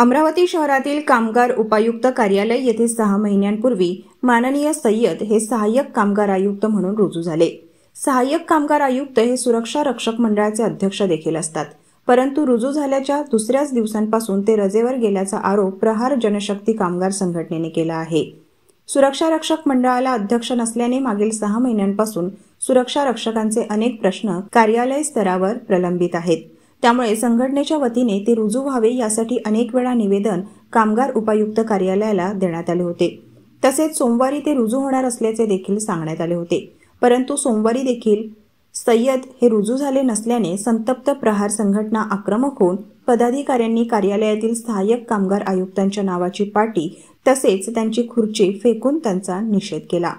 अमरावती शहरातील कामगार उपायुक्त कार्यालय येथे 6 महिन्यांपूर्वी माननीय सय्यद हे सहाय्यक कामगार आयुक्त म्हणून रुजू झाले। सहाय्यक कामगार आयुक्त हे सुरक्षा रक्षक मंडळाचे अध्यक्ष देखील असतात, परंतु रुजू झाल्याच्या दुसऱ्याच दिवसांपासून ते रजेवर गेल्याचा आरोप प्रहार जनशक्ती कामगार संघटनेने केला आहे। सुरक्षा रक्षक मंडळाला अध्यक्ष नसल्याने मागील 6 महिन्यांपासून सुरक्षा रक्षकांचे अनेक प्रश्न कार्यालय स्तरावर प्रलंबित आहेत। त्यामुळे संघटनेच्या वतीने ते रुजू व्हावे यासाठी अनेक वेळा निवेदन कामगार उपायुक्त कार्यालयाला देण्यात आले होते। तसेच सोमवारी ते रुजू होणार असल्याचे देखील सांगण्यात आले होते, परंतु सोमवारी देखील सय्यद हे रुजू झाले नसल्याने संतप्त प्रहार संघटना आक्रमक होऊन पदाधिकाऱ्यांनी कार्यालयातील सहाय्यक कामगार आयुक्तांच्या नावाची पाटी तसेच त्यांची खुर्ची फेकून त्यांचा निषेध केला।